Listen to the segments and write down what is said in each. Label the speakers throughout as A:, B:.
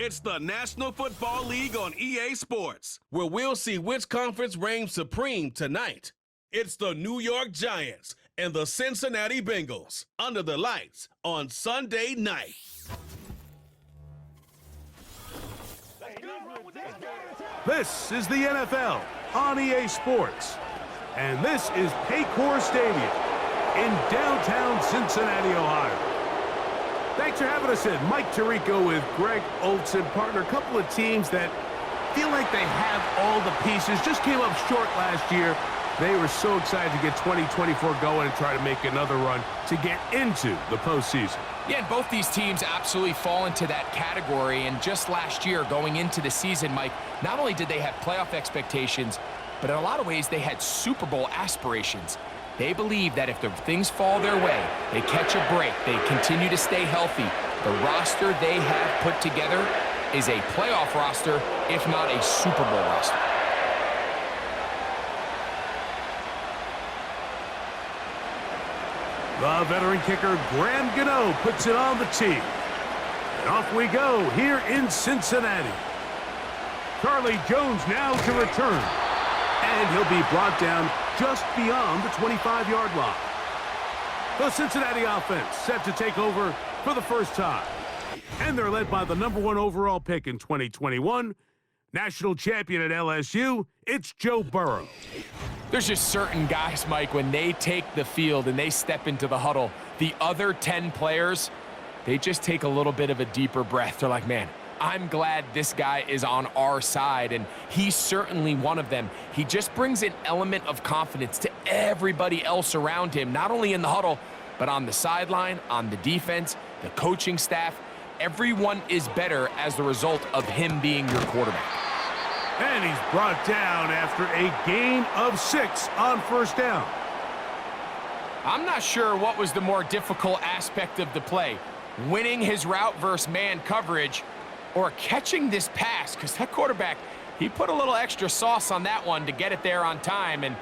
A: It's the National Football League on EA Sports, where we'll see which conference reigns supreme tonight. It's the New York Giants and the Cincinnati Bengals under the lights on Sunday night.
B: This is the NFL on EA Sports, and this is Paycor Stadium in downtown Cincinnati, Ohio. Thanks for having us in. Mike Tirico with Greg Olson, partner. A couple of teams that feel like they have all the pieces. Just came up short last year. They were so excited to get 2024 going and try to make another run to get into the postseason.
C: Yeah, and both these teams absolutely fall into that category. And just last year, going into the season, Mike, not only did they have playoff expectations, but in a lot of ways, they had Super Bowl aspirations. They believe that if the things fall their way, they catch a break, they continue to stay healthy, the roster they have put together is a playoff roster, if not a Super Bowl roster.
B: The veteran kicker, Graham Gano, puts it on the tee. And off we go here in Cincinnati. Charlie Jones now to return. And he'll be brought down just beyond the 25-yard line. The Cincinnati offense set to take over for the first time. And they're led by the #1 overall pick in 2021, national champion at LSU, it's Joe Burrow.
C: There's just certain guys, Mike, when they take the field and they step into the huddle, the other 10 players, they just take a little bit of a deeper breath. They're like, man, I'm glad this guy is on our side, and he's certainly one of them. He just brings an element of confidence to everybody else around him, not only in the huddle, but on the sideline, on the defense, the coaching staff. Everyone is better as the result of him being your quarterback.
B: And he's brought down after a gain of 6 on first down.
C: I'm not sure what was the more difficult aspect of the play, winning his route versus man coverage, or catching this pass, because that quarterback, he put a little extra sauce on that one to get it there on time, and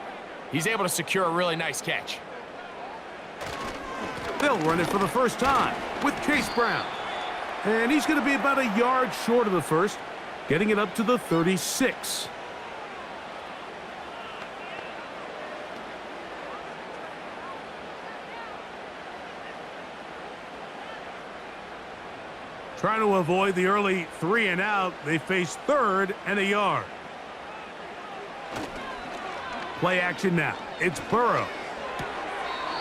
C: he's able to secure a really nice catch.
B: They'll run it for the first time with Chase Brown. And he's going to be about a yard short of the first, getting it up to the 36. Trying to avoid the early 3 and out, they face 3rd and a yard. Play action now. It's Burrow.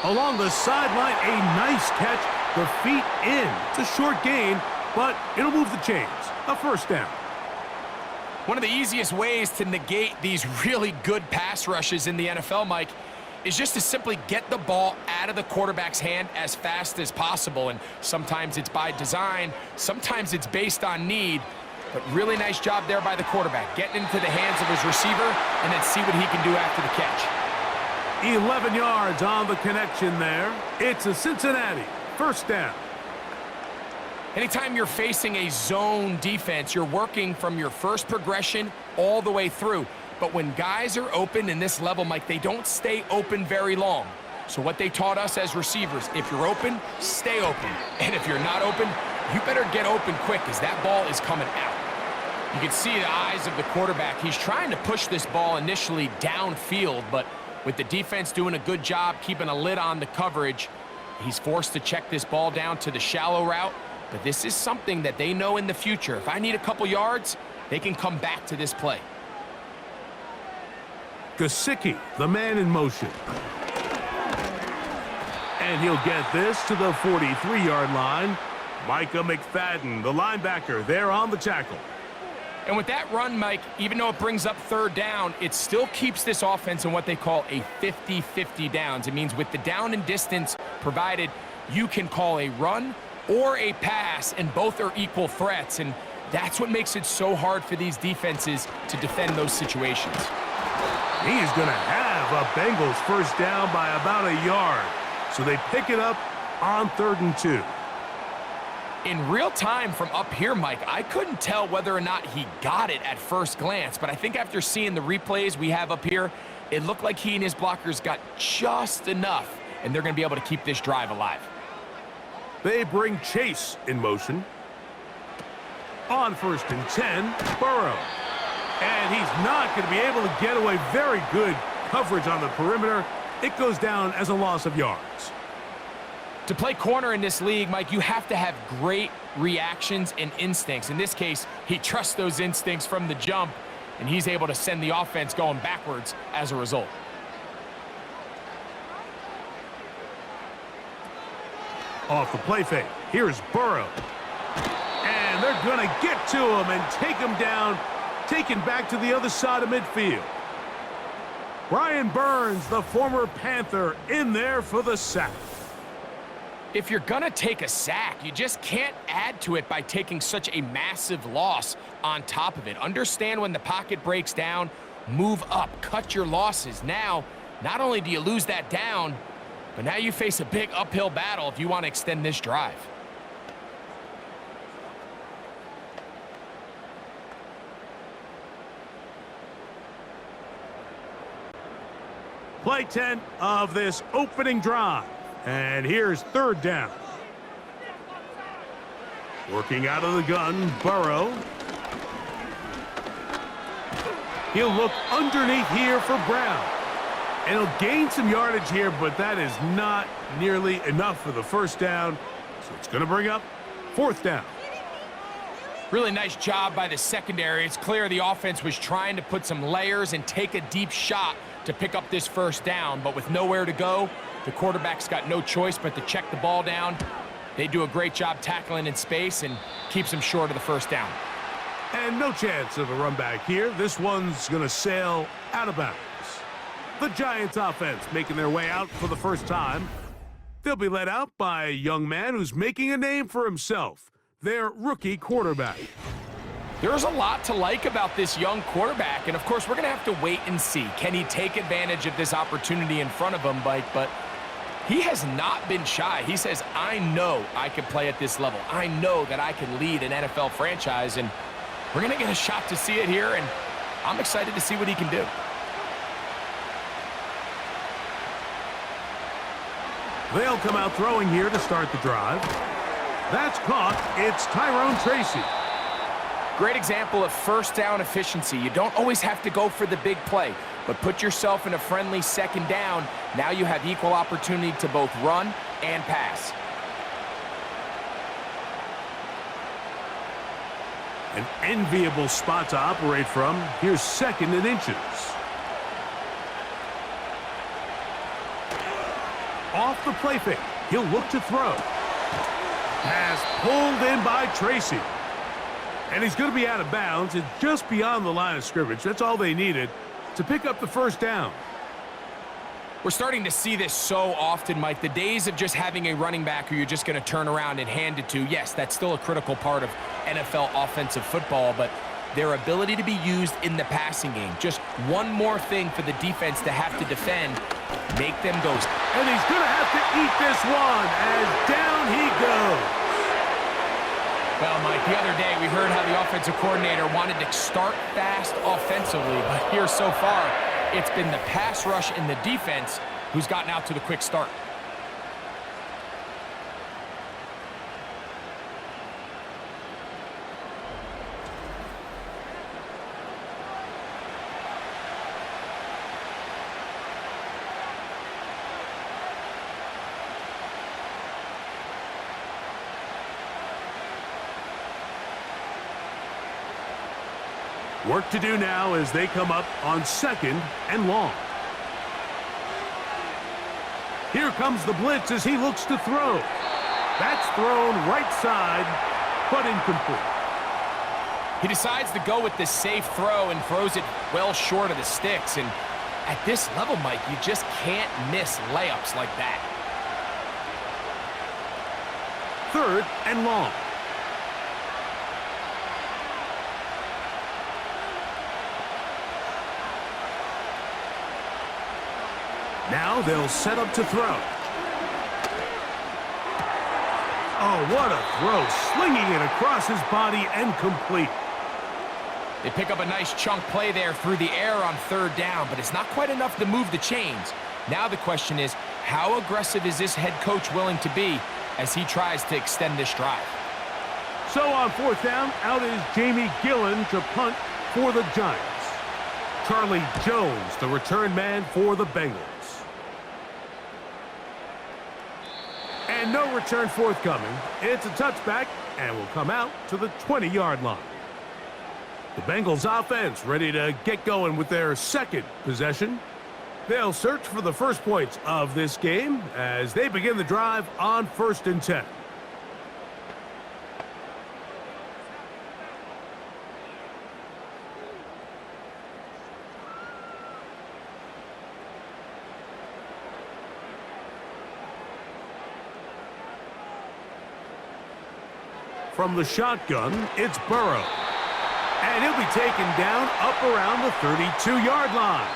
B: Along the sideline, a nice catch. The feet in. It's a short gain, but it'll move the chains. A first down.
C: One of the easiest ways to negate these really good pass rushes in the NFL, Mike, is just to simply get the ball out of the quarterback's hand as fast as possible. And sometimes it's by design, sometimes it's based on need. But really nice job there by the quarterback, getting into the hands of his receiver and then see what he can do after the catch.
B: 11 yards on the connection there. It's a Cincinnati first down.
C: Anytime you're facing a zone defense, you're working from your first progression all the way through. But when guys are open in this level, Mike, they don't stay open very long. So what they taught us as receivers, if you're open, stay open. And if you're not open, you better get open quick because that ball is coming out. You can see the eyes of the quarterback. He's trying to push this ball initially downfield, but with the defense doing a good job keeping a lid on the coverage, he's forced to check this ball down to the shallow route. But this is something that they know in the future. If I need a couple yards, they can come back to this play.
B: Gesicki, the man in motion. And he'll get this to the 43-yard line. Micah McFadden, the linebacker, there on the tackle.
C: And with that run, Mike, even though it brings up 3rd down, it still keeps this offense in what they call a 50-50 downs. It means with the down and distance provided, you can call a run or a pass, and both are equal threats. And that's what makes it so hard for these defenses to defend those situations.
B: He's going to have a Bengals first down by about a yard. So they pick it up on 3rd and 2.
C: In real time from up here, Mike, I couldn't tell whether or not he got it at first glance, but I think after seeing the replays we have up here, it looked like he and his blockers got just enough, and they're going to be able to keep this drive alive.
B: They bring Chase in motion. On 1st and 10, Burrow. And he's not going to be able to get away. Very good coverage on the perimeter. It goes down as a loss of yards.
C: To play corner in this league, Mike, you have to have great reactions and instincts. In this case, he trusts those instincts from the jump, and he's able to send the offense going backwards as a result.
B: Off the play fake, here's Burrow. And they're going to get to him and take him down, taken back to the other side of midfield. Brian Burns, the former Panther, in there for the sack.
C: If you're going to take a sack, you just can't add to it by taking such a massive loss on top of it. Understand when the pocket breaks down, move up, cut your losses. Now, not only do you lose that down, but now you face a big uphill battle if you want to extend this drive.
B: Play 10 of this opening drive. And here's 3rd down. Working out of the gun, Burrow. He'll look underneath here for Brown. And he'll gain some yardage here, but that is not nearly enough for the 1st down. So it's going to bring up 4th down.
C: Really nice job by the secondary. It's clear the offense was trying to put some layers and take a deep shot to pick up this 1st down, but with nowhere to go, the quarterback's got no choice but to check the ball down. They do a great job tackling in space and keeps them short of the 1st down.
B: And no chance of a run back here. This one's going to sail out of bounds. The Giants offense making their way out for the first time. They'll be led out by a young man who's making a name for himself, their rookie quarterback.
C: There's a lot to like about this young quarterback, and of course we're going to have to wait and see. Can he take advantage of this opportunity in front of him, Mike? But he has not been shy. He says, I know I can play at this level. I know that I can lead an NFL franchise, and we're going to get a shot to see it here, and I'm excited to see what he can do.
B: They'll come out throwing here to start the drive. That's caught. It's Tyrone Tracy.
C: Great example of 1st down efficiency. You don't always have to go for the big play, but put yourself in a friendly 2nd down. Now you have equal opportunity to both run and pass.
B: An enviable spot to operate from. Here's 2nd and inches. Off the play fake. He'll look to throw. Pass pulled in by Tracy. And he's going to be out of bounds. It's just beyond the line of scrimmage. That's all they needed to pick up the 1st down.
C: We're starting to see this so often, Mike. The days of just having a running back who you're just going to turn around and hand it to, yes, that's still a critical part of NFL offensive football, but their ability to be used in the passing game. Just one more thing for the defense to have to defend. Make them go.
B: And he's going to have to eat this one as down he goes.
C: Well, Mike, the other day we heard how the offensive coordinator wanted to start fast offensively, but here so far, it's been the pass rush and the defense who's gotten out to the quick start.
B: Work to do now as they come up on 2nd and long. Here comes the blitz as he looks to throw. That's thrown right side, but incomplete.
C: He decides to go with the safe throw and throws it well short of the sticks. And at this level, Mike, you just can't miss layups like that.
B: 3rd and long. Now they'll set up to throw. Oh, what a throw. Slinging it across his body and complete.
C: They pick up a nice chunk play there through the air on 3rd down, but it's not quite enough to move the chains. Now the question is, how aggressive is this head coach willing to be as he tries to extend this drive?
B: So on fourth down, out is Jamie Gillen to punt for the Giants. Charlie Jones, the return man for the Bengals. And no return forthcoming. It's a touchback and will come out to the 20-yard line. The Bengals offense ready to get going with their second possession. They'll search for the first points of this game as they begin the drive on 1st and 10. From the shotgun, it's Burrow. And he'll be taken down up around the 32-yard line.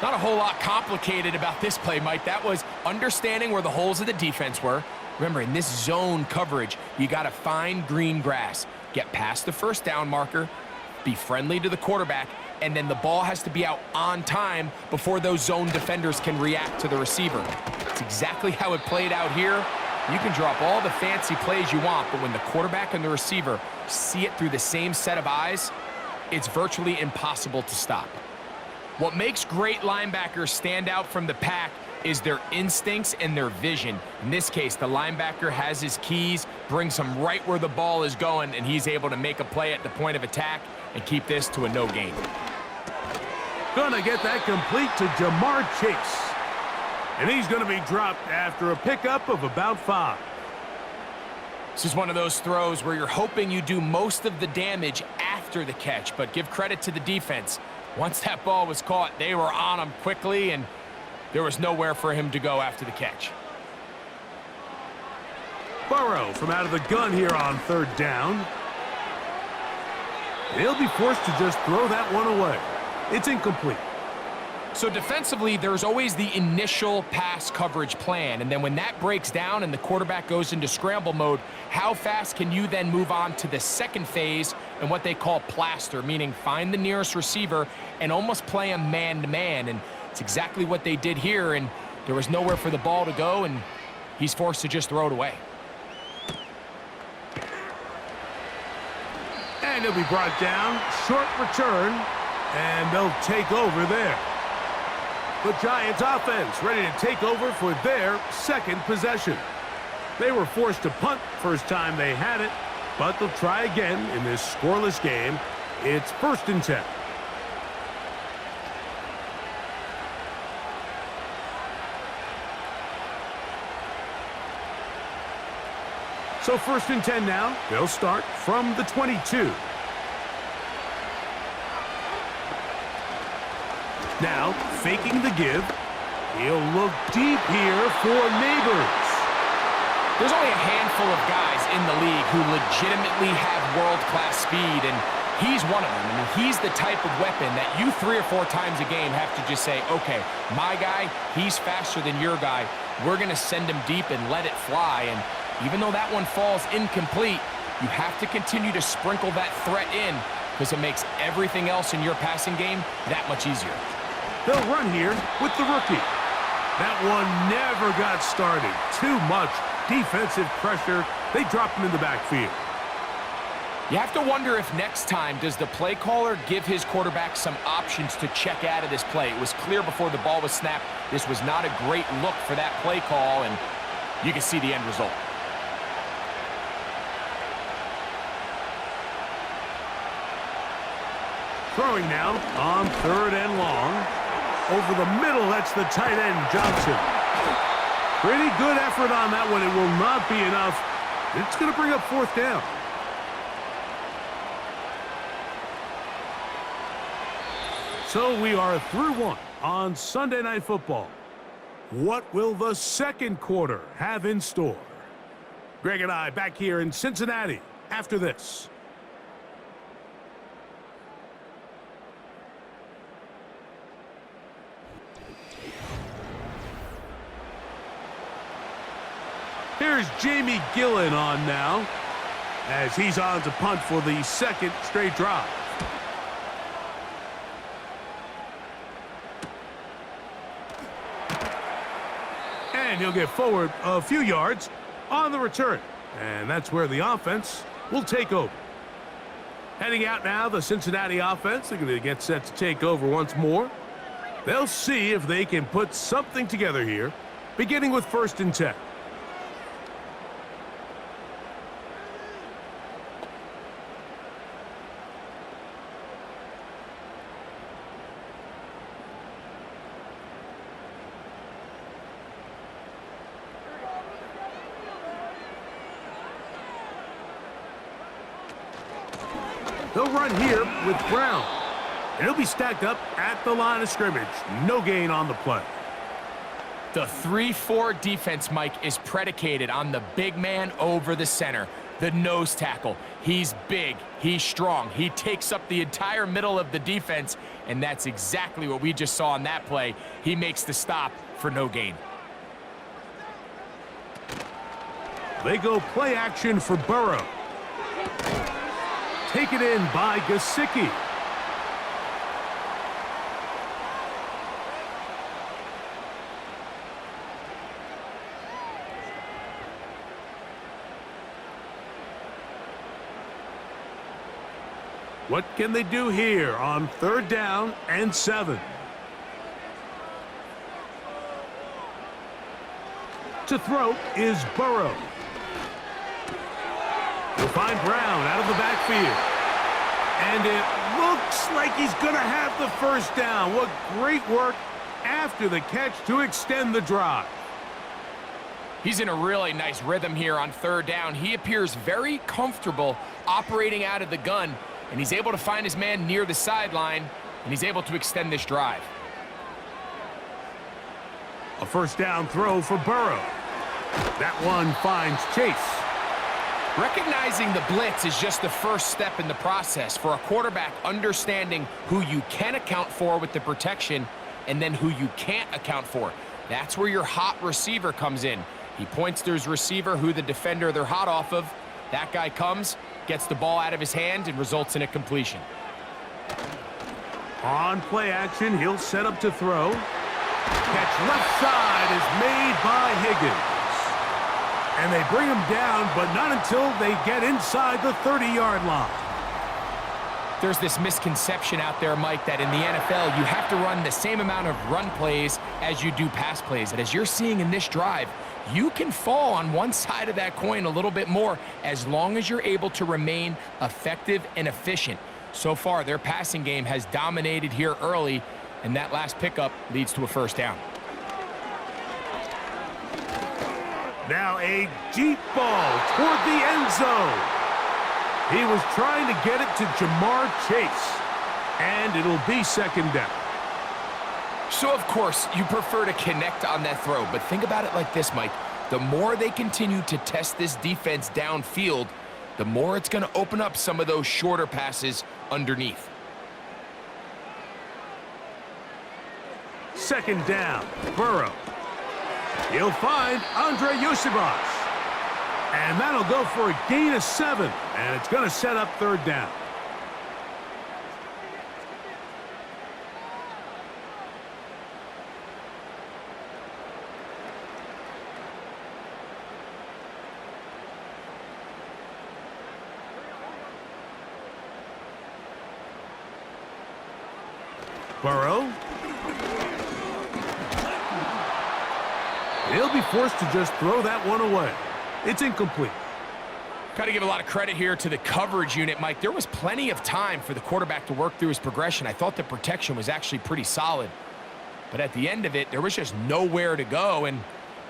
C: Not a whole lot complicated about this play, Mike. That was understanding where the holes of the defense were. Remember, in this zone coverage, you got to find green grass, get past the first down marker, be friendly to the quarterback, and then the ball has to be out on time before those zone defenders can react to the receiver. That's exactly how it played out here. You can drop all the fancy plays you want, but when the quarterback and the receiver see it through the same set of eyes, it's virtually impossible to stop. What makes great linebackers stand out from the pack is their instincts and their vision. In this case, the linebacker has his keys, brings him right where the ball is going, and he's able to make a play at the point of attack and keep this to a no gain.
B: Gonna get that complete to Jamar Chase. And he's going to be dropped after a pickup of about 5.
C: This is one of those throws where you're hoping you do most of the damage after the catch, but give credit to the defense. Once that ball was caught, they were on him quickly, and there was nowhere for him to go after the catch.
B: Burrow from out of the gun here on 3rd down. He'll be forced to just throw that one away. It's incomplete.
C: So defensively, there's always the initial pass coverage plan, and then when that breaks down and the quarterback goes into scramble mode, how fast can you then move on to the second phase and what they call plaster, meaning find the nearest receiver and almost play him man-to-man, and it's exactly what they did here, and there was nowhere for the ball to go, and he's forced to just throw it away.
B: And he'll be brought down, short return, and they'll take over there. The Giants offense ready to take over for their second possession. They were forced to punt first time they had it, but they'll try again in this scoreless game. It's 1st and 10. So 1st and 10 now. They'll start from the 22. Now, faking the give. He'll look deep here for Neighbors.
C: There's only a handful of guys in the league who legitimately have world-class speed, and he's one of them. I mean, he's the type of weapon that you 3 or 4 times a game have to just say, okay, my guy, he's faster than your guy. We're going to send him deep and let it fly. And even though that one falls incomplete, you have to continue to sprinkle that threat in because it makes everything else in your passing game that much easier.
B: They'll run here with the rookie. That one never got started. Too much defensive pressure. They dropped him in the backfield.
C: You have to wonder if next time does the play caller give his quarterback some options to check out of this play. It was clear before the ball was snapped. This was not a great look for that play call, and you can see the end result.
B: Throwing now on 3rd and long. Over the middle, that's the tight end, Jaxson. Pretty good effort on that one. It will not be enough. It's going to bring up 4th down. So we are through 1 on Sunday Night Football. What will the second quarter have in store? Greg and I back here in Cincinnati after this. Here's Jamie Gillen on now as he's on to punt for the second straight drive. And he'll get forward a few yards on the return. And that's where the offense will take over. Heading out now, the Cincinnati offense. They're going to get set to take over once more. They'll see if they can put something together here, beginning with 1st and 10. They'll run here with Brown. And he'll be stacked up at the line of scrimmage. No gain on the play.
C: The 3-4 defense, Mike, is predicated on the big man over the center, the nose tackle. He's big, he's strong, he takes up the entire middle of the defense, and that's exactly what we just saw on that play. He makes the stop for no gain.
B: They go play action for Burrow. Taken in by Gesicki. What can they do here on 3rd down and 7? To throw is Burrow. He'll find Brown out of the backfield. And it looks like he's going to have the 1st down. What great work after the catch to extend the drive.
C: He's in a really nice rhythm here on 3rd down. He appears very comfortable operating out of the gun, and he's able to find his man near the sideline, and he's able to extend this drive.
B: A 1st down throw for Burrow. That one finds Chase.
C: Recognizing the blitz is just the first step in the process for a quarterback, understanding who you can account for with the protection and then who you can't account for. That's where your hot receiver comes in. He points to his receiver, who the defender they're hot off of. That guy comes, gets the ball out of his hand, and results in a completion.
B: On play action, he'll set up to throw. Catch left side is made by Higgins. And they bring him down, but not until they get inside the 30-yard line.
C: There's this misconception out there, Mike, that in the NFL, you have to run the same amount of run plays as you do pass plays. And as you're seeing in this drive, you can fall on one side of that coin a little bit more as long as you're able to remain effective and efficient. So far, their passing game has dominated here early, and that last pickup leads to a 1st down.
B: Now a deep ball toward the end zone. He was trying to get it to Jamar Chase, and it'll be 2nd down.
C: So, of course, you prefer to connect on that throw, but think about it like this, Mike. The more they continue to test this defense downfield, the more it's going to open up some of those shorter passes underneath.
B: 2nd down, Burrow. He'll find Andre Yosibas. And that'll go for a gain of 7, and it's going to set up 3rd down. Burrow. He'll be forced to just throw that one away. It's incomplete.
C: Got to give a lot of credit here to the coverage unit, Mike. There was plenty of time for the quarterback to work through his progression. I thought the protection was actually pretty solid. But at the end of it, there was just nowhere to go, and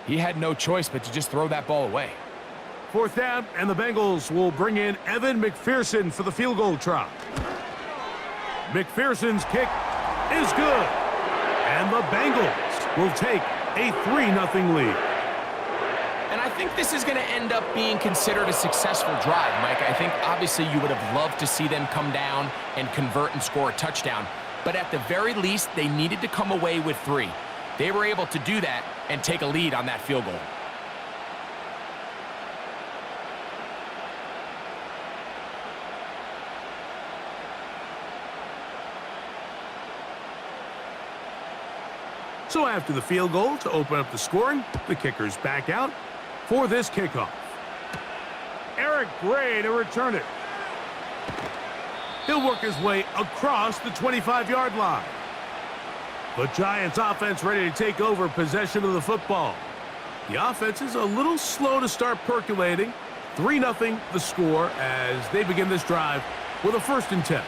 C: he had no choice but to just throw that ball away.
B: 4th down, and the Bengals will bring in Evan McPherson for the field goal try. McPherson's kick is good. And the Bengals will take a 3-0 lead.
C: And I think this is going to end up being considered a successful drive, Mike. I think obviously you would have loved to see them come down and convert and score a touchdown. But at the very least, they needed to come away with 3. They were able to do that and take a lead on that field goal.
B: So after the field goal to open up the scoring, the kicker's back out for this kickoff. Eric Gray to return it. He'll work his way across the 25-yard line. The Giants offense ready to take over possession of the football. The offense is a little slow to start percolating. 3-0 the score as they begin this drive with a 1st and 10.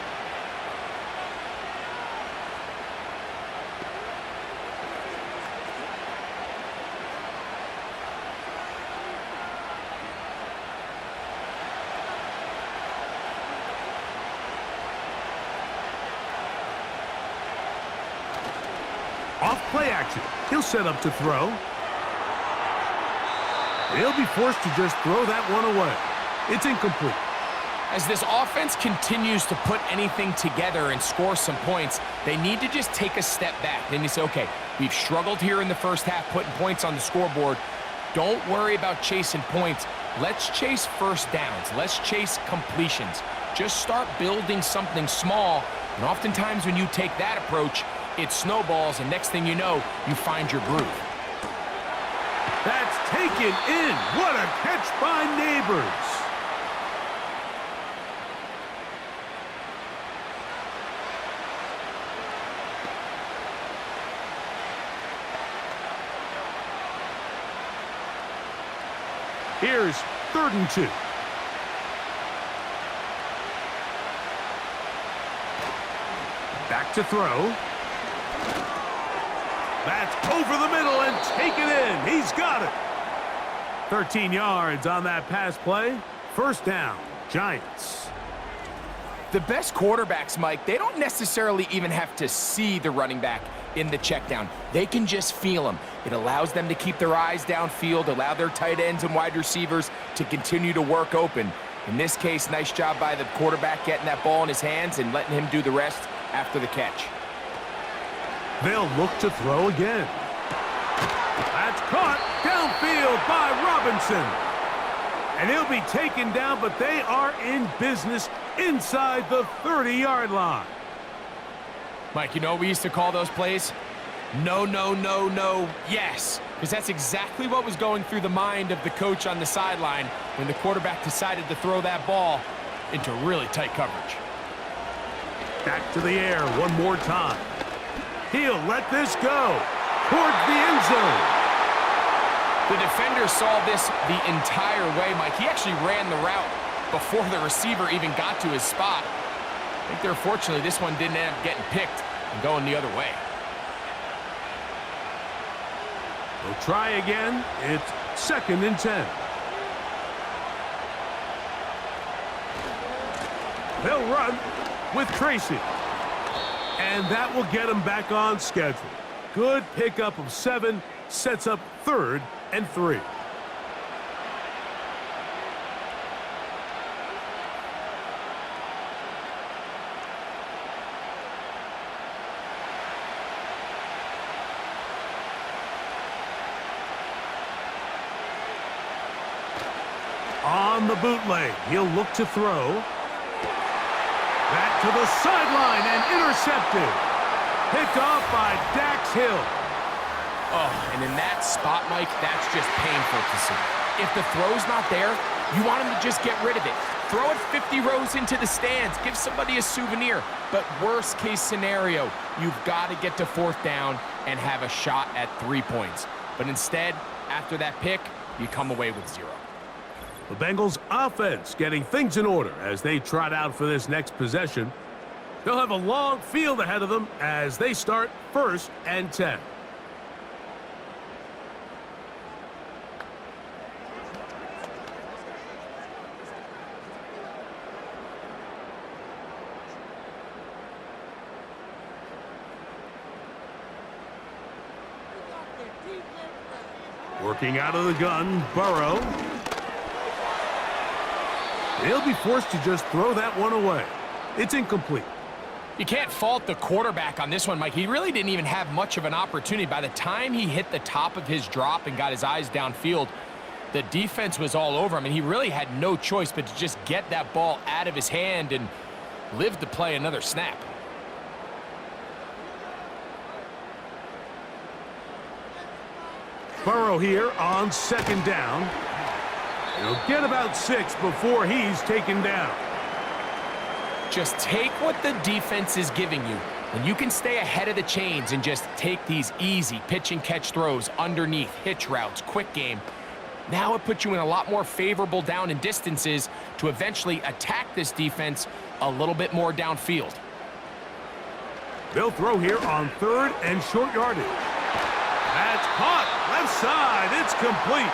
B: Off play action. He'll set up to throw. He'll be forced to just throw that one away. It's incomplete.
C: As this offense continues to put anything together and score some points, they need to just take a step back. Then you say, okay, we've struggled here in the first half putting points on the scoreboard. Don't worry about chasing points. Let's chase first downs. Let's chase completions. Just start building something small. And oftentimes when you take that approach, it snowballs, and next thing you know, you find your groove.
B: That's taken in. What a catch by Neighbors. Here's 3rd and 2. Back to throw. That's over the middle and taken in. He's got it. 13 yards on that pass play. 1st down, Giants.
C: The best quarterbacks, Mike, they don't necessarily even have to see the running back in the check down. They can just feel him. It allows them to keep their eyes downfield, allow their tight ends and wide receivers to continue to work open. In this case, nice job by the quarterback getting that ball in his hands and letting him do the rest after the catch.
B: They'll look to throw again. That's caught downfield by Robinson. And he'll be taken down, but they are in business inside the 30-yard line.
C: Mike, you know what we used to call those plays? No, no, no, no, yes. Because that's exactly what was going through the mind of the coach on the sideline when the quarterback decided to throw that ball into really tight coverage.
B: Back to the air one more time. He'll let this go towards the end zone.
C: The defender saw this the entire way, Mike. He actually ran the route before the receiver even got to his spot. I think fortunately this one didn't end up getting picked and going the other way.
B: We'll try again. It's 2nd and 10. They'll run with Tracy. And that will get him back on schedule. Good pickup of 7, sets up 3rd and 3. On the bootleg, he'll look to throw. Back to the sideline and intercepted. Picked off by Dax Hill.
C: Oh, and in that spot, Mike, that's just painful to see. If the throw's not there, you want him to just get rid of it. Throw it 50 rows into the stands. Give somebody a souvenir. But worst case scenario, you've got to get to 4th down and have a shot at 3 points. But instead, after that pick, you come away with 0.
B: The Bengals offense getting things in order as they trot out for this next possession. They'll have a long field ahead of them as they start 1st and 10. Working out of the gun, Burrow. He'll be forced to just throw that one away. It's incomplete.
C: You can't fault the quarterback on this one, Mike. He really didn't even have much of an opportunity. By the time he hit the top of his drop and got his eyes downfield, the defense was all over him, and he really had no choice but to just get that ball out of his hand and live to play another snap.
B: Burrow here on 2nd down. He'll get about 6 before he's taken down.
C: Just take what the defense is giving you, and you can stay ahead of the chains and just take these easy pitch and catch throws underneath, hitch routes, quick game. Now it puts you in a lot more favorable down and distances to eventually attack this defense a little bit more downfield.
B: They'll throw here on 3rd and short yardage. That's caught. Left side. It's complete.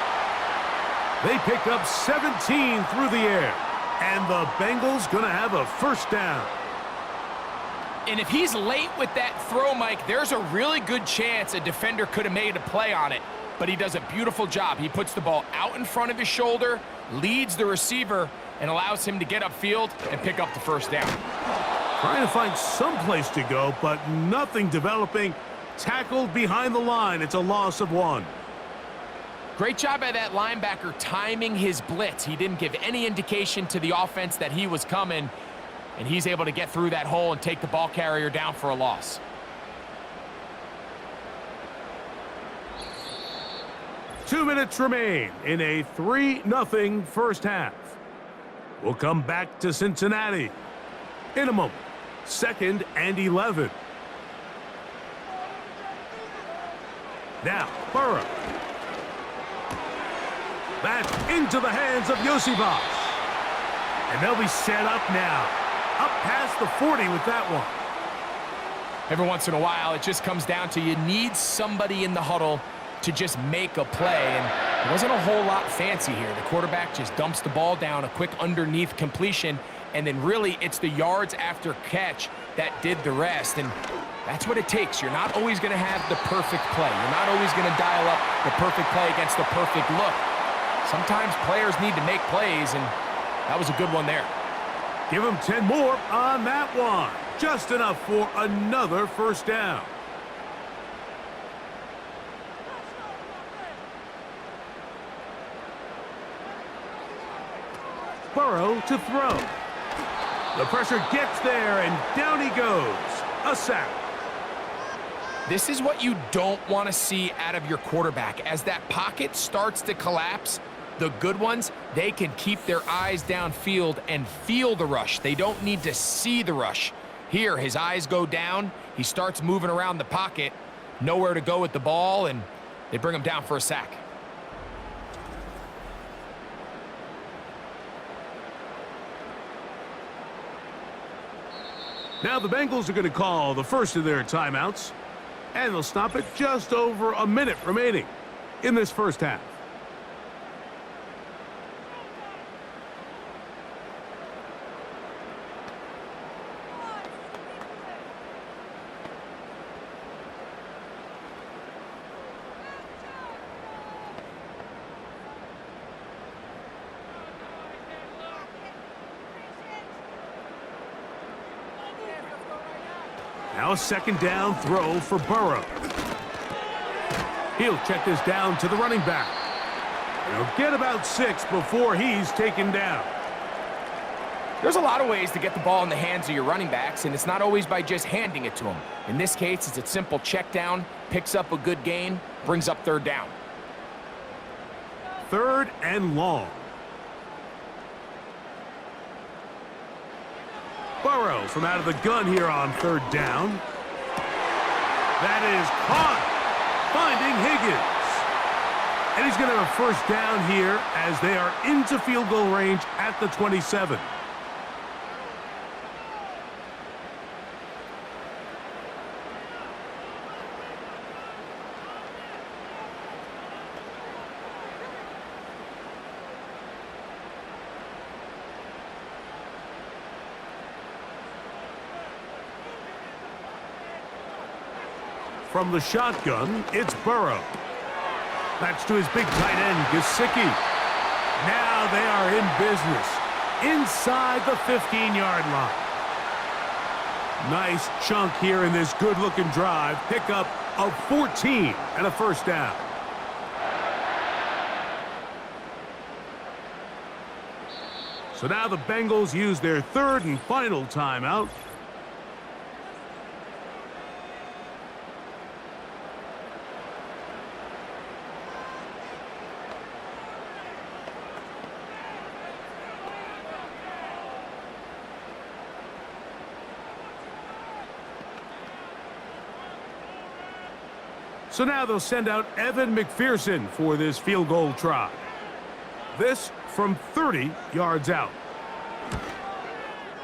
B: They pick up 17 through the air. And the Bengals going to have a first down.
C: And if he's late with that throw, Mike, there's a really good chance a defender could have made a play on it. But he does a beautiful job. He puts the ball out in front of his shoulder, leads the receiver, and allows him to get upfield and pick up the first down.
B: Trying to find some place to go, but nothing developing. Tackled behind the line. It's a loss of 1.
C: Great job by that linebacker timing his blitz. He didn't give any indication to the offense that he was coming, and he's able to get through that hole and take the ball carrier down for a loss.
B: Two minutes remain in a 3-0 first half. We'll come back to Cincinnati in a moment. 2nd and 11. Now, Burrow. That's into the hands of Yosivas. And they'll be set up now. Up past the 40 with that one.
C: Every once in a while, it just comes down to you need somebody in the huddle to just make a play, and it wasn't a whole lot fancy here. The quarterback just dumps the ball down, a quick underneath completion, and then really it's the yards after catch that did the rest, and that's what it takes. You're not always going to have the perfect play. You're not always going to dial up the perfect play against the perfect look. Sometimes players need to make plays, and that was a good one there.
B: Give him 10 more on that one. Just enough for another first down. Burrow to throw. The pressure gets there, and down he goes. A sack.
C: This is what you don't want to see out of your quarterback. As that pocket starts to collapse, the good ones, they can keep their eyes downfield and feel the rush. They don't need to see the rush. Here, his eyes go down. He starts moving around the pocket. Nowhere to go with the ball, and they bring him down for a sack.
B: Now the Bengals are going to call the first of their timeouts, and they'll stop it just over a minute remaining in this first half. Now a second down throw for Burrow. He'll check this down to the running back. He'll get about 6 before he's taken down.
C: There's a lot of ways to get the ball in the hands of your running backs, and it's not always by just handing it to them. In this case, it's a simple check down, picks up a good gain, brings up 3rd down.
B: 3rd and long. Burrow from out of the gun here on 3rd down. That is caught. Finding Higgins. And he's going to have a first down here as they are into field goal range at the 27. From the shotgun, it's Burrow. That's to his big tight end, Gesicki. Now they are in business inside the 15-yard line. Nice chunk here in this good-looking drive. Pickup of 14 and a first down. So now the Bengals use their 3rd and final timeout. So now they'll send out Evan McPherson for this field goal try. This from 30 yards out.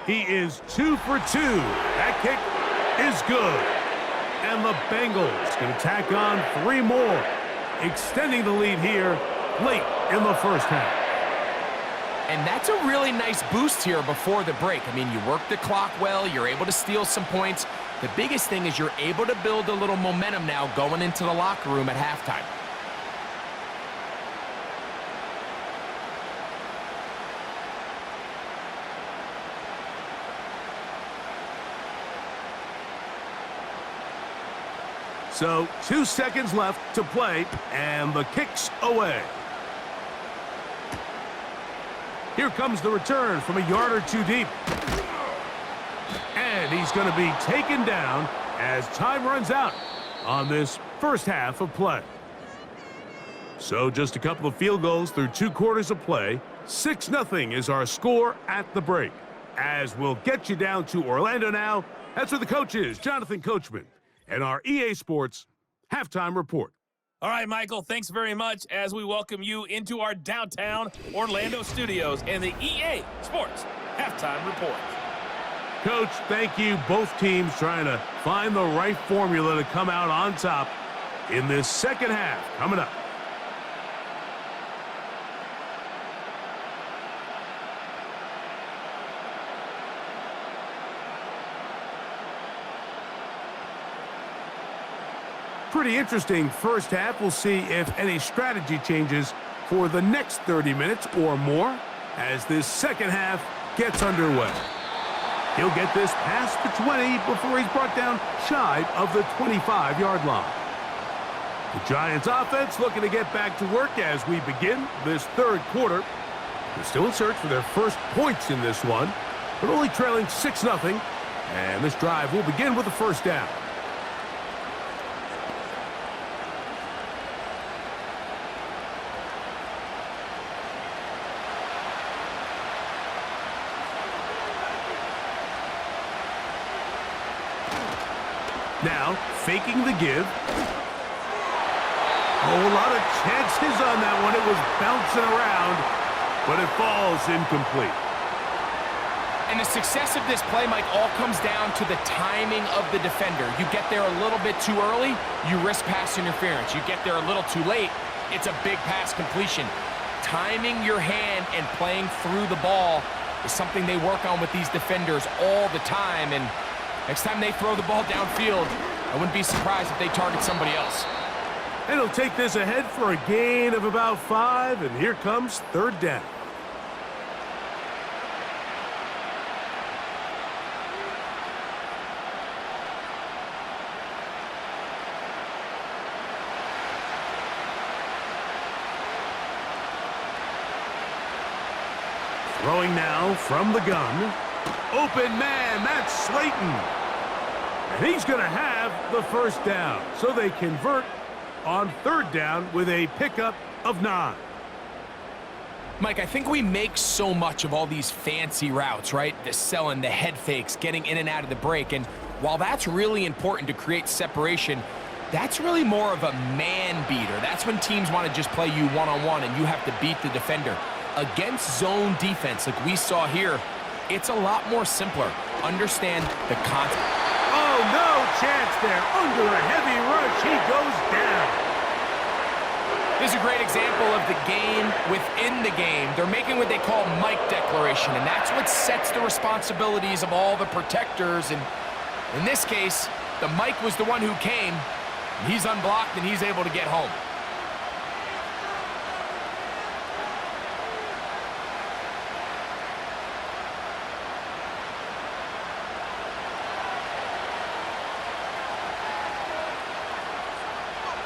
B: He is 2 for 2. That kick is good. And the Bengals can tack on 3 more, extending the lead here late in the first half.
C: And that's a really nice boost here before the break. I mean, you work the clock well, you're able to steal some points. The biggest thing is you're able to build a little momentum now going into the locker room at halftime.
B: So 2 seconds left to play, and the kick's away. Here comes the return from a yard or 2 deep. And he's going to be taken down as time runs out on this first half of play. So just a couple of field goals through 2 quarters of play. 6-0 is our score at the break. As we'll get you down to Orlando now, that's where the coach is, Jonathan Coachman, and our EA Sports Halftime Report.
D: All right, Michael, thanks very much as we welcome you into our downtown Orlando studios and the EA Sports Halftime Report.
B: Coach, thank you. Both teams trying to find the right formula to come out on top in this second half coming up. Pretty interesting first half. We'll see if any strategy changes for the next 30 minutes or more as this second half gets underway. He'll get this past the 20 before he's brought down shy of the 25-yard line. The Giants offense looking to get back to work as we begin this third quarter. They're still in search for their first points in this one, but only trailing 6-0. And this drive will begin with a first down. Now, faking the give. Oh, a lot of chances on that one. It was bouncing around, but it falls incomplete.
C: And the success of this play, Mike, all comes down to the timing of the defender. You get there a little bit too early, you risk pass interference. You get there a little too late, it's a big pass completion. Timing your hand and playing through the ball is something they work on with these defenders all the time. And next time they throw the ball downfield, I wouldn't be surprised if they target somebody else.
B: And he'll take this ahead for a gain of about 5, and here comes third down. Throwing now from the gun. Open man, that's Slayton. And he's going to have the first down. So they convert on third down with a pickup of 9.
C: Mike, I think we make so much of all these fancy routes, right? The selling, the head fakes, getting in and out of the break. And while that's really important to create separation, that's really more of a man beater. That's when teams want to just play you one-on-one and you have to beat the defender. Against zone defense like we saw here, it's a lot more simpler. Understand the concept.
B: Oh, no chance there. Under a heavy rush, he goes down.
C: This is a great example of the game within the game. They're making what they call Mike declaration, and that's what sets the responsibilities of all the protectors. And in this case, the Mike was the one who came. He's unblocked, and he's able to get home.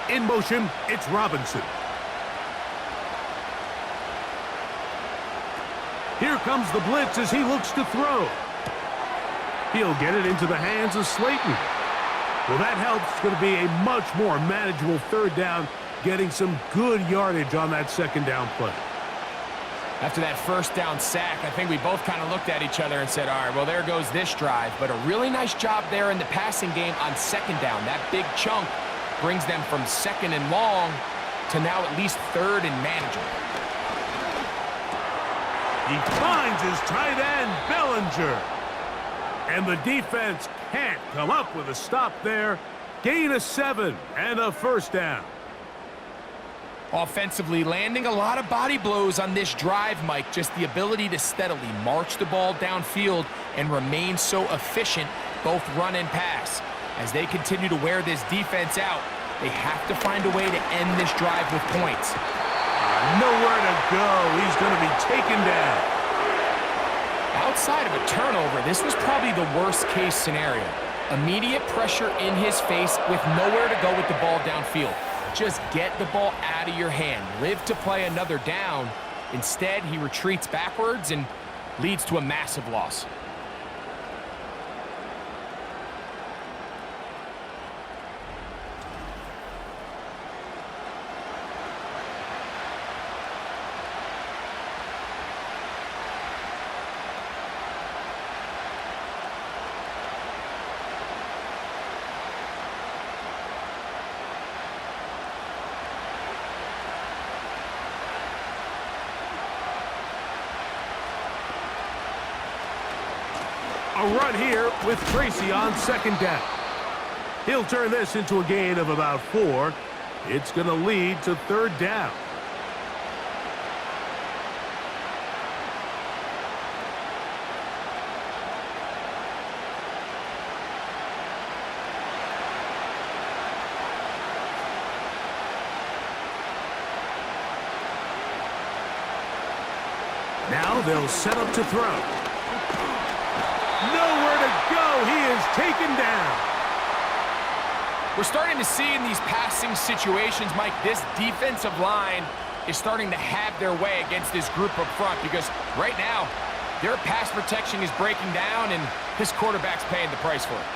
B: In motion, it's Robinson. Here comes the blitz as he looks to throw. He'll get it into the hands of Slayton. Well, that helps. It's going to be a much more manageable third down, getting some good yardage on that second down play.
C: After that first down sack, I think we both kind of looked at each other and said, all right, well, there goes this drive. But a really nice job there in the passing game on second down. That big chunk brings them from 2nd and long to now at least 3rd and manageable.
B: He finds his tight end, Bellinger. And the defense can't come up with a stop there. Gain of 7 and a first down.
C: Offensively, landing a lot of body blows on this drive, Mike. Just the ability to steadily march the ball downfield and remain so efficient, both run and pass. As they continue to wear this defense out, they have to find a way to end this drive with points.
B: Nowhere to go. He's going to be taken down.
C: Outside of a turnover, this was probably the worst-case scenario. Immediate pressure in his face with nowhere to go with the ball downfield. Just get the ball out of your hand. Live to play another down. Instead, he retreats backwards and leads to a massive loss.
B: A run here with Tracy on 2nd down. He'll turn this into a gain of about 4. It's going to lead to 3rd down. Now they'll set up to throw. Nowhere to go. He is taken down.
C: We're starting to see in these passing situations, Mike, this defensive line is starting to have their way against this group up front because right now their pass protection is breaking down and this quarterback's paying the price for it.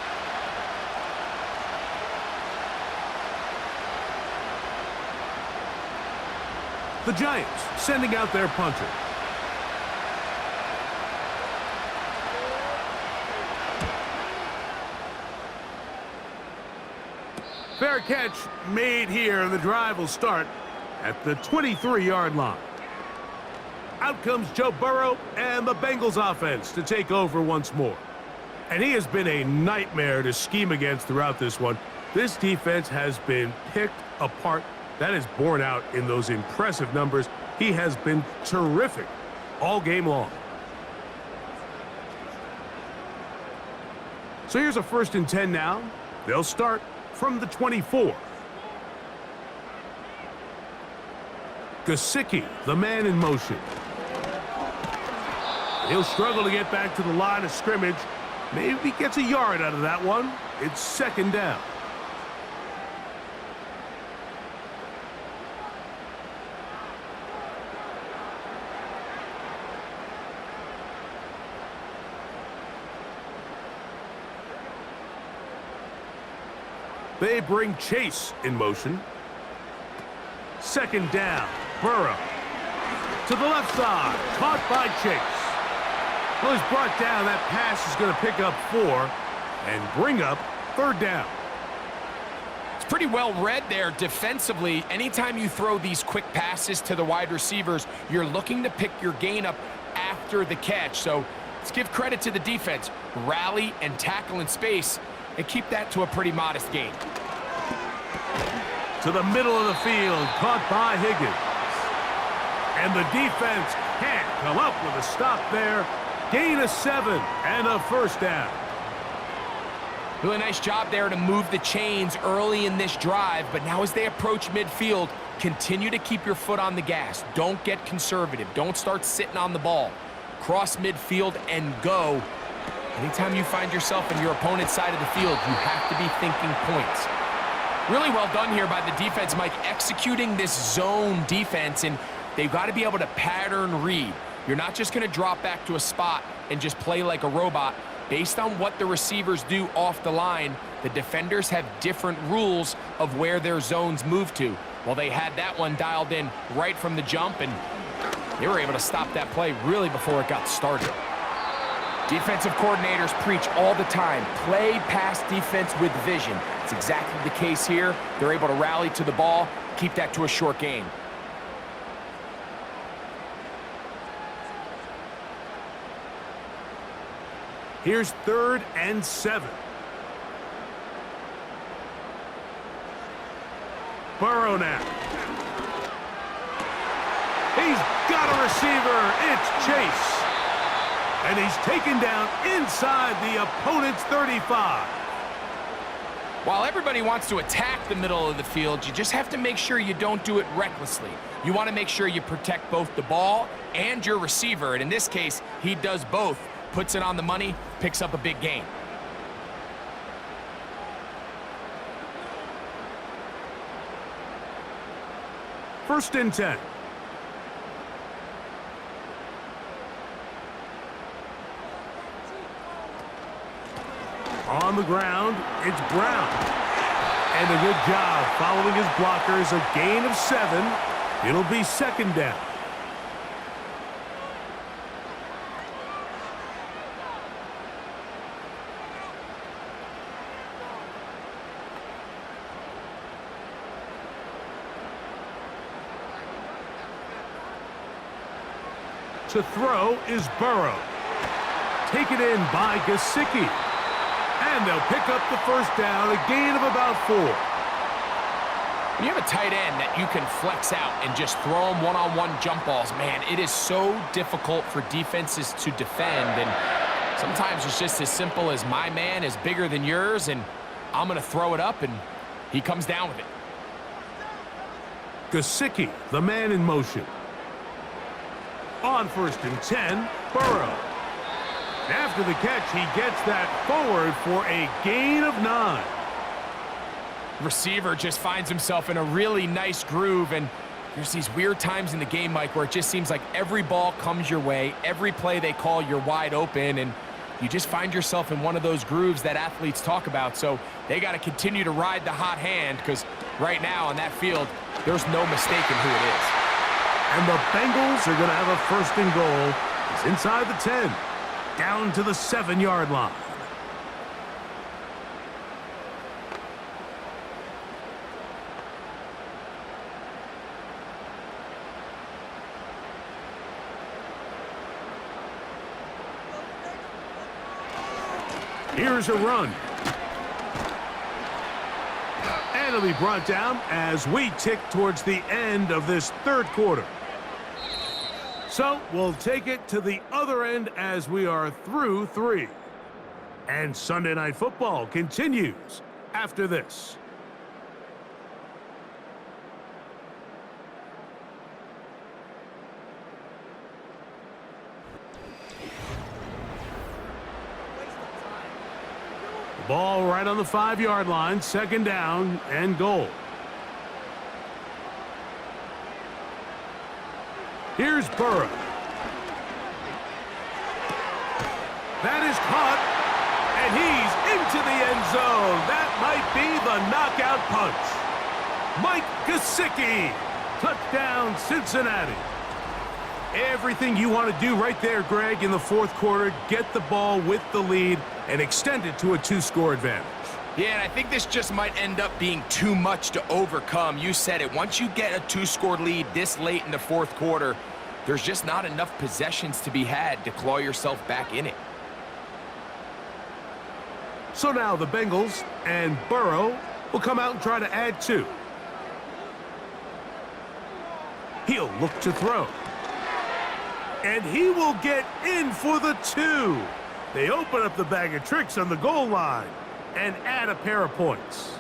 B: The Giants sending out their punter. Fair catch made here, and the drive will start at the 23-yard line. Out comes Joe Burrow and the Bengals offense to take over once more. And he has been a nightmare to scheme against throughout this one. This defense has been picked apart. That is borne out in those impressive numbers. He has been terrific all game long. So here's a 1st and 10 now. They'll start from the 24. Gesicki, the man in motion. He'll struggle to get back to the line of scrimmage. Maybe gets a yard out of that one. It's 2nd down. They bring Chase in motion. 2nd down. Burrow. To the left side. Caught by Chase. Well, he's brought down. That pass is going to pick up 4 and bring up 3rd down.
C: It's pretty well read there defensively. Anytime you throw these quick passes to the wide receivers, you're looking to pick your gain up after the catch. So let's give credit to the defense. Rally and tackle in space and keep that to a pretty modest gain.
B: To the middle of the field, caught by Higgins. And the defense can't come up with a stop there. Gain of 7 and a first down.
C: Really nice job there to move the chains early in this drive, but now as they approach midfield, continue to keep your foot on the gas. Don't get conservative. Don't start sitting on the ball. Cross midfield and go. Anytime you find yourself in your opponent's side of the field, you have to be thinking points. Really well done here by the defense, Mike, executing this zone defense, and they've got to be able to pattern read. You're not just going to drop back to a spot and just play like a robot. Based on what the receivers do off the line, the defenders have different rules of where their zones move to. Well, they had that one dialed in right from the jump, and they were able to stop that play really before it got started. Defensive coordinators preach all the time, play pass defense with vision. It's exactly the case here. They're able to rally to the ball, keep that to a short gain.
B: Here's 3rd and 7. Burrow now. He's got a receiver. It's Chase. And he's taken down inside the opponent's 35.
C: While everybody wants to attack the middle of the field, you just have to make sure you don't do it recklessly. You want to make sure you protect both the ball and your receiver. And in this case, he does both. Puts it on the money, picks up a big gain.
B: First and 10. On the ground, it's Brown. And a good job following his blockers, a gain of 7. It'll be 2nd down. To throw is Burrow. Taken in by Gesicki. And they'll pick up the 1st down, a gain of about 4.
C: When you have a tight end that you can flex out and just throw them one-on-one jump balls, man, it is so difficult for defenses to defend. And sometimes it's just as simple as my man is bigger than yours, and I'm going to throw it up, and he comes down with it.
B: Gesicki, the man in motion. On 1st and 10, Burrow. After the catch, he gets that forward for a gain of 9.
C: Receiver just finds himself in a really nice groove, and there's these weird times in the game, Mike, where it just seems like every ball comes your way, every play they call, you're wide open, and you just find yourself in one of those grooves that athletes talk about. So they got to continue to ride the hot hand, because right now on that field, there's no mistaking who it is.
B: And the Bengals are going to have a 1st and goal. It's inside the 10, down to the 7-yard line. Here's a run. And it'll be brought down as we tick towards the end of this 3rd quarter. So we'll take it to the other end as we are through 3. And Sunday Night Football continues after this. Ball right on the 5-yard line, 2nd down and goal. Here's Burrow. That is caught, and he's into the end zone. That might be the knockout punch. Mike Gesicki, touchdown Cincinnati. Everything you want to do right there, Greg, in the 4th quarter, get the ball with the lead and extend it to a 2-score advantage.
C: Yeah, and I think this just might end up being too much to overcome. You said it. Once you get a 2-score lead this late in the 4th quarter, there's just not enough possessions to be had to claw yourself back in it.
B: So now the Bengals and Burrow will come out and try to add 2. He'll look to throw. And he will get in for the 2. They open up the bag of tricks on the goal line and add a pair of points.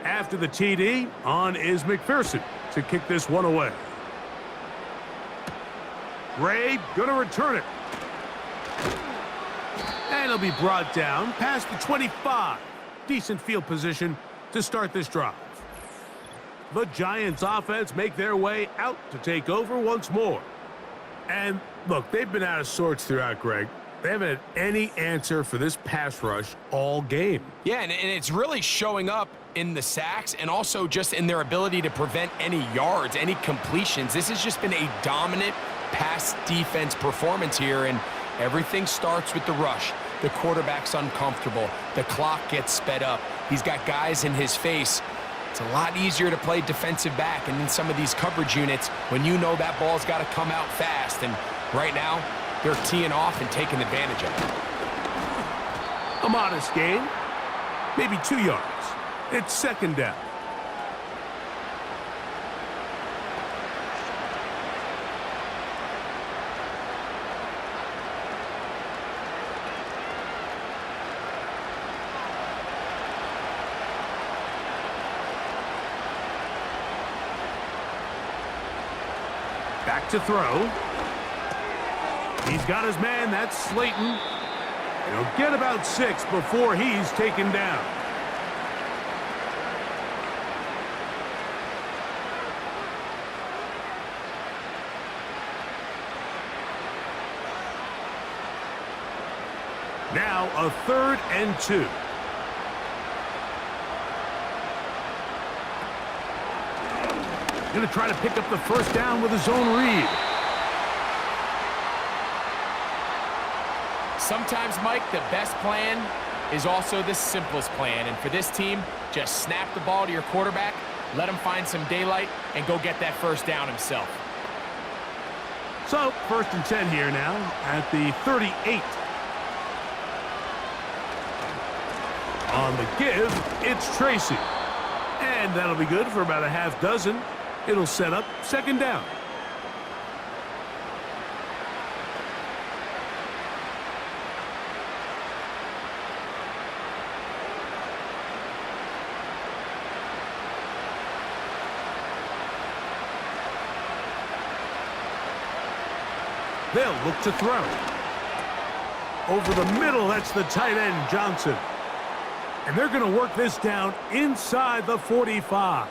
B: After the TD, on is McPherson to kick this one away. Gray going to return it. And it'll be brought down past the 25. Decent field position to start this drive. The Giants offense make their way out to take over once more. And look, they've been out of sorts throughout, Greg. They haven't had any answer for this pass rush all game.
C: Yeah, and it's really showing up in the sacks and also just in their ability to prevent any yards, any completions. This has just been a dominant pass defense performance here, and everything starts with the rush. The quarterback's uncomfortable. The clock gets sped up. He's got guys in his face. It's a lot easier to play defensive back, and in some of these coverage units, when you know that ball's got to come out fast, and right now, they're teeing off and taking advantage of it.
B: A modest gain, maybe 2 yards. It's second down. Back to throw. He's got his man, that's Slayton. He'll get about 6 before he's taken down. Now a 3rd and 2. Going to try to pick up the first down with his own read.
C: Sometimes, Mike, the best plan is also the simplest plan. And for this team, just snap the ball to your quarterback, let him find some daylight, and go get that first down himself.
B: So, 1st and 10 here now at the 38. On the give, it's Tracy. And that'll be good for about a half dozen. It'll set up second down. They'll look to throw. Over the middle, that's the tight end, Johnson. And they're going to work this down inside the 45.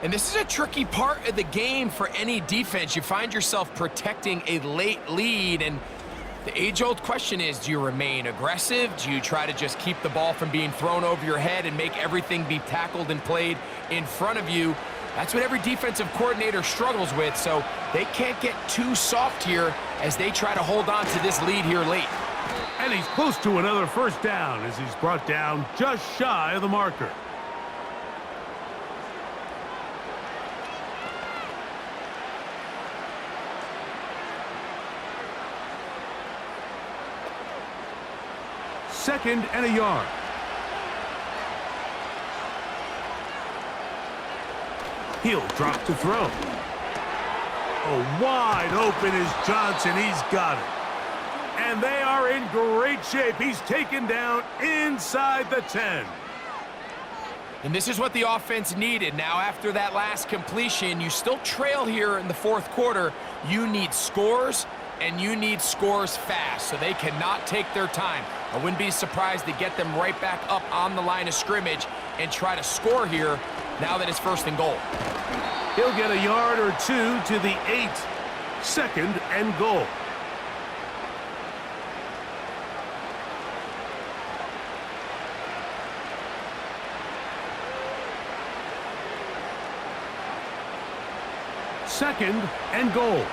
C: And this is a tricky part of the game for any defense. You find yourself protecting a late lead, and the age-old question is, do you remain aggressive? Do you try to just keep the ball from being thrown over your head and make everything be tackled and played in front of you? That's what every defensive coordinator struggles with, so they can't get too soft here as they try to hold on to this lead here late.
B: And he's close to another first down as he's brought down just shy of the marker. Second and a yard. He'll drop to throw. Oh, wide open is Johnson. He's got it. And they are in great shape. He's taken down inside the 10.
C: And this is what the offense needed. Now, after that last completion, you still trail here in the 4th quarter. You need scores, and you need scores fast, so they cannot take their time. I wouldn't be surprised to get them right back up on the line of scrimmage and try to score here now that it's 1st and goal.
B: He'll get a yard or 2 to the 8. Second and goal. Second and goal.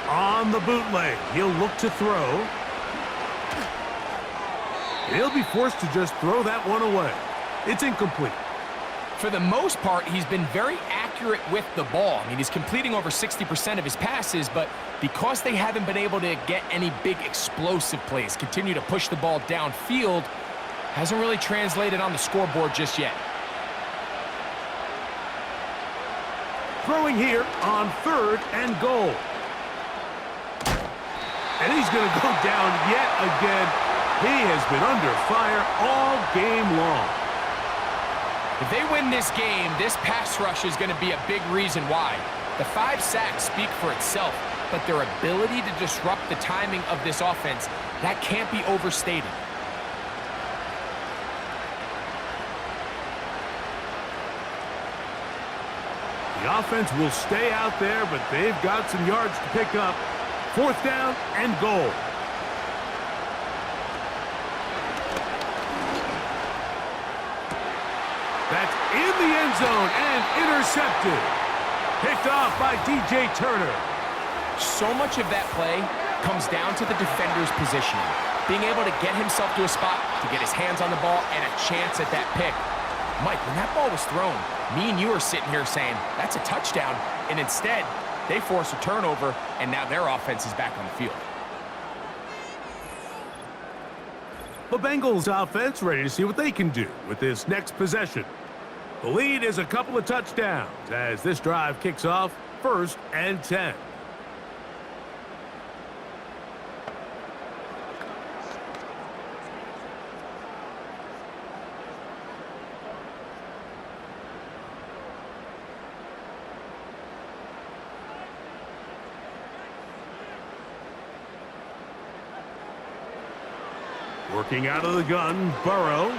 B: On the bootleg, he'll look to throw. He'll be forced to just throw that one away. It's incomplete.
C: For the most part, he's been very accurate with the ball. I mean, he's completing over 60% of his passes, but because they haven't been able to get any big explosive plays, continue to push the ball downfield, hasn't really translated on the scoreboard just yet.
B: Throwing here on 3rd and goal. And he's going to go down yet again. He has been under fire all game long.
C: If they win this game, this pass rush is going to be a big reason why. The 5 sacks speak for itself, but their ability to disrupt the timing of this offense, that can't be overstated.
B: The offense will stay out there, but they've got some yards to pick up. 4th down and goal. That's in the end zone and intercepted. Picked off by DJ Turner.
C: So much of that play comes down to the defender's positioning. Being able to get himself to a spot, to get his hands on the ball, and a chance at that pick. Mike, when that ball was thrown, me and you are sitting here saying, that's a touchdown. And instead, they force a turnover, and now their offense is back on the field.
B: The Bengals offense ready to see what they can do with this next possession. The lead is a couple of touchdowns as this drive kicks off 1st and 10. Working out of the gun, Burrow.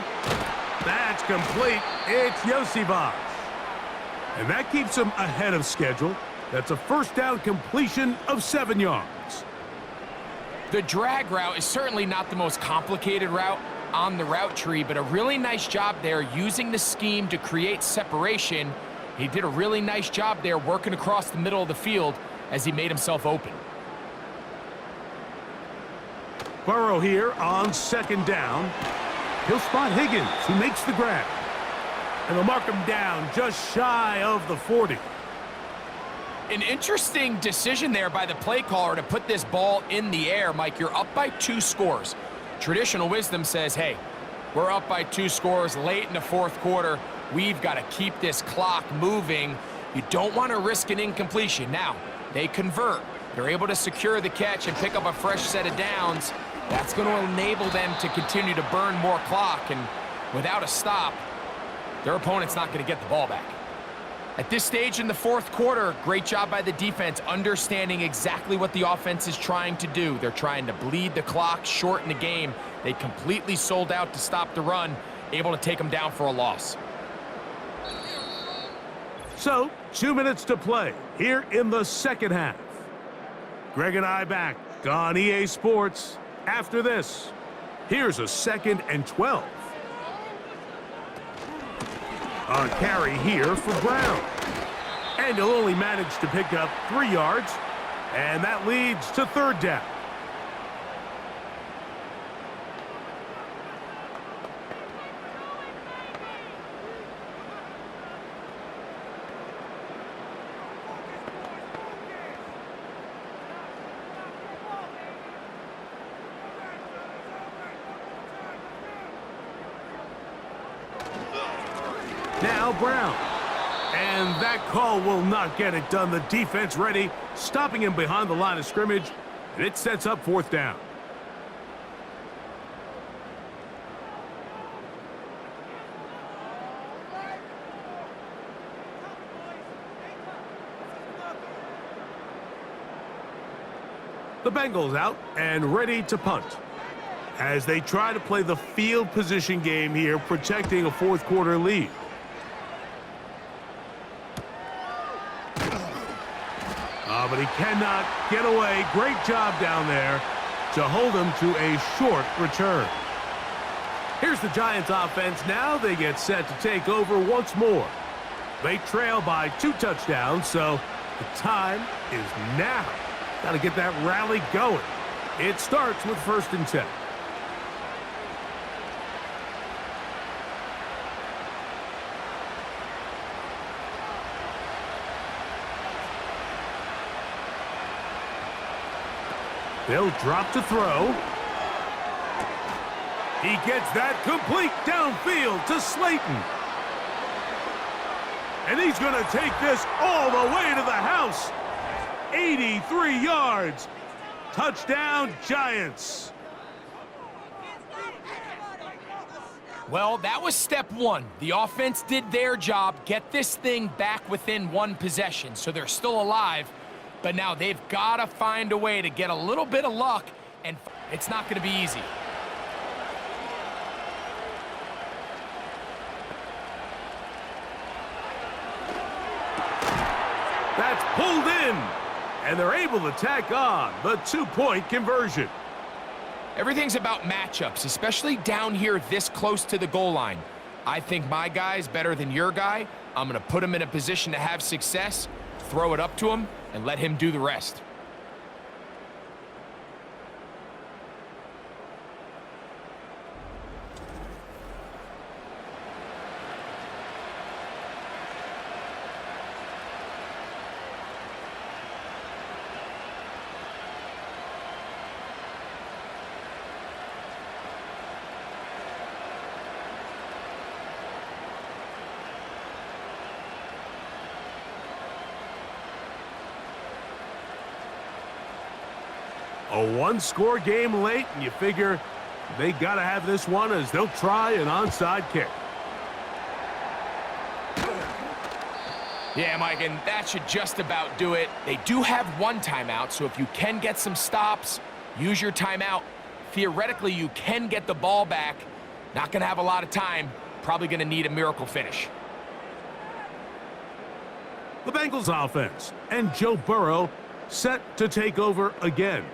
B: That's complete. It's Yosivas. And that keeps him ahead of schedule. That's a 1st down completion of 7 yards.
C: The drag route is certainly not the most complicated route on the route tree, but a really nice job there using the scheme to create separation. He did a really nice job there working across the middle of the field as he made himself open.
B: Burrow here on 2nd down. He'll spot Higgins, who makes the grab. And they'll mark him down just shy of the 40.
C: An interesting decision there by the play caller to put this ball in the air. Mike, you're up by 2 scores. Traditional wisdom says, hey, we're up by 2 scores late in the 4th quarter. We've got to keep this clock moving. You don't want to risk an incompletion. Now, they convert. They're able to secure the catch and pick up a fresh set of downs. That's going to enable them to continue to burn more clock, and without a stop, their opponent's not going to get the ball back. At this stage in the 4th quarter, great job by the defense, understanding exactly what the offense is trying to do. They're trying to bleed the clock, shorten the game. They completely sold out to stop the run, able to take them down for a loss.
B: So, 2 minutes to play here in the 2nd half. Greg and I back on EA Sports. After this, here's a 2nd and 12. On carry here for Brown. And he'll only manage to pick up 3 yards, and that leads to 3rd down. Now Brown. And that call will not get it done. The defense ready, stopping him behind the line of scrimmage, and it sets up 4th down. The Bengals out and ready to punt as they try to play the field position game here, protecting a 4th quarter lead. But he cannot get away. Great job down there to hold him to a short return. Here's the Giants offense. Now they get set to take over once more. They trail by 2 touchdowns, so the time is now. Got to get that rally going. It starts with 1st and 10. They'll drop to throw. He gets that complete downfield to Slayton. And he's going to take this all the way to the house. 83 yards. Touchdown, Giants.
C: Well, that was step one. The offense did their job, get this thing back within one possession, so they're still alive. But now they've got to find a way to get a little bit of luck, and it's not going to be easy.
B: That's pulled in, and they're able to tack on the 2-point conversion.
C: Everything's about matchups, especially down here this close to the goal line. I think my guy's better than your guy. I'm going to put him in a position to have success, throw it up to him, and let him do the rest.
B: A one-score game late, and you figure they got to have this one as they'll try an onside kick.
C: Yeah, Mike, and that should just about do it. They do have one timeout, so if you can get some stops, use your timeout. Theoretically, you can get the ball back. Not going to have a lot of time. Probably going to need a miracle finish.
B: The Bengals offense and Joe Burrow set to take over again.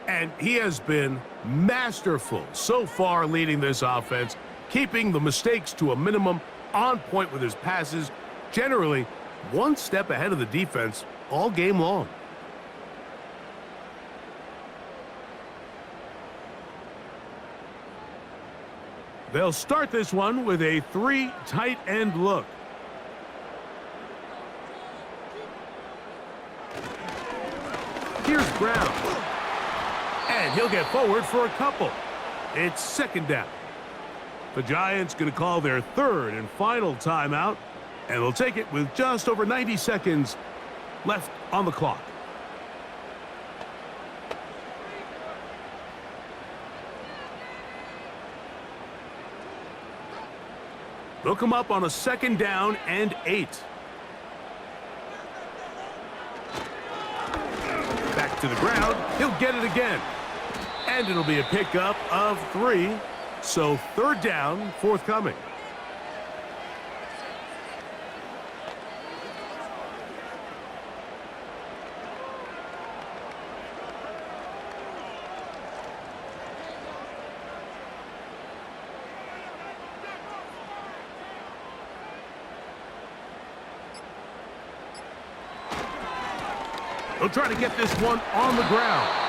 B: And he has been masterful so far leading this offense, keeping the mistakes to a minimum, on point with his passes, generally one step ahead of the defense all game long. They'll start this one with a 3 tight end look. Here's Brown. And he'll get forward for a couple. It's second down. The Giants going to call their third and final timeout, and they'll take it with just over 90 seconds left on the clock. They'll come up on a second down and 8. Back to the ground. He'll get it again. And it'll be a pickup of 3. So third down, forthcoming. They'll try to get this one on the ground.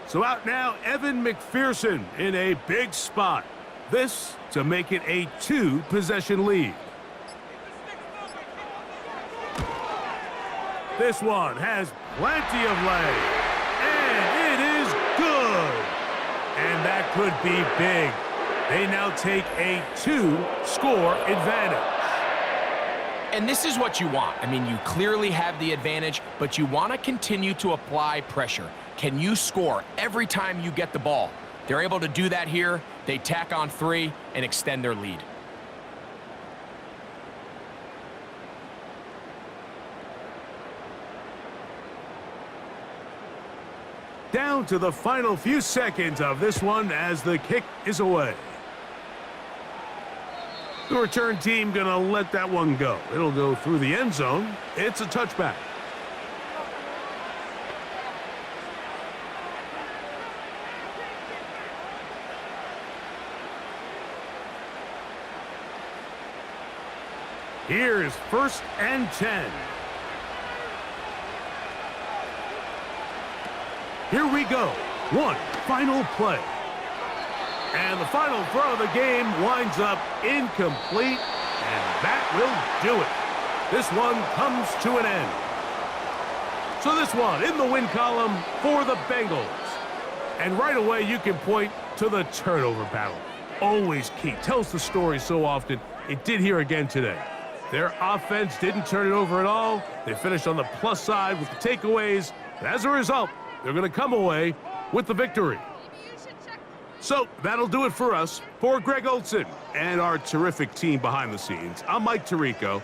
B: So out now, Evan McPherson in a big spot. This to make it a 2-possession lead. This one has plenty of leg. And it is good. And that could be big. They now take a 2-score advantage.
C: And this is what you want. I mean, you clearly have the advantage, but you want to continue to apply pressure. Can you score every time you get the ball? They're able to do that here. They tack on 3 and extend their lead.
B: Down to the final few seconds of this one as the kick is away. The return team going to let that one go. It'll go through the end zone. It's a touchback. Here's 1st and 10. Here we go. One final play. And the final throw of the game winds up incomplete, and that will do it. This one comes to an end. So this one in the win column for the Bengals. And right away, you can point to the turnover battle. Always key. Tells the story so often. It did here again today. Their offense didn't turn it over at all. They finished on the plus side with the takeaways. And as a result, they're going to come away with the victory. So that'll do it for us. For Greg Olson and our terrific team behind the scenes, I'm Mike Tirico.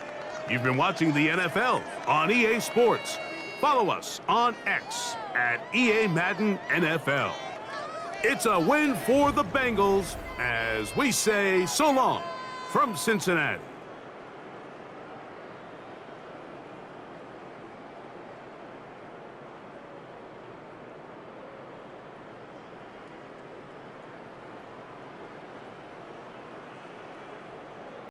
B: You've been watching the NFL on EA Sports. Follow us on X at EA Madden NFL. It's a win for the Bengals as we say so long from Cincinnati.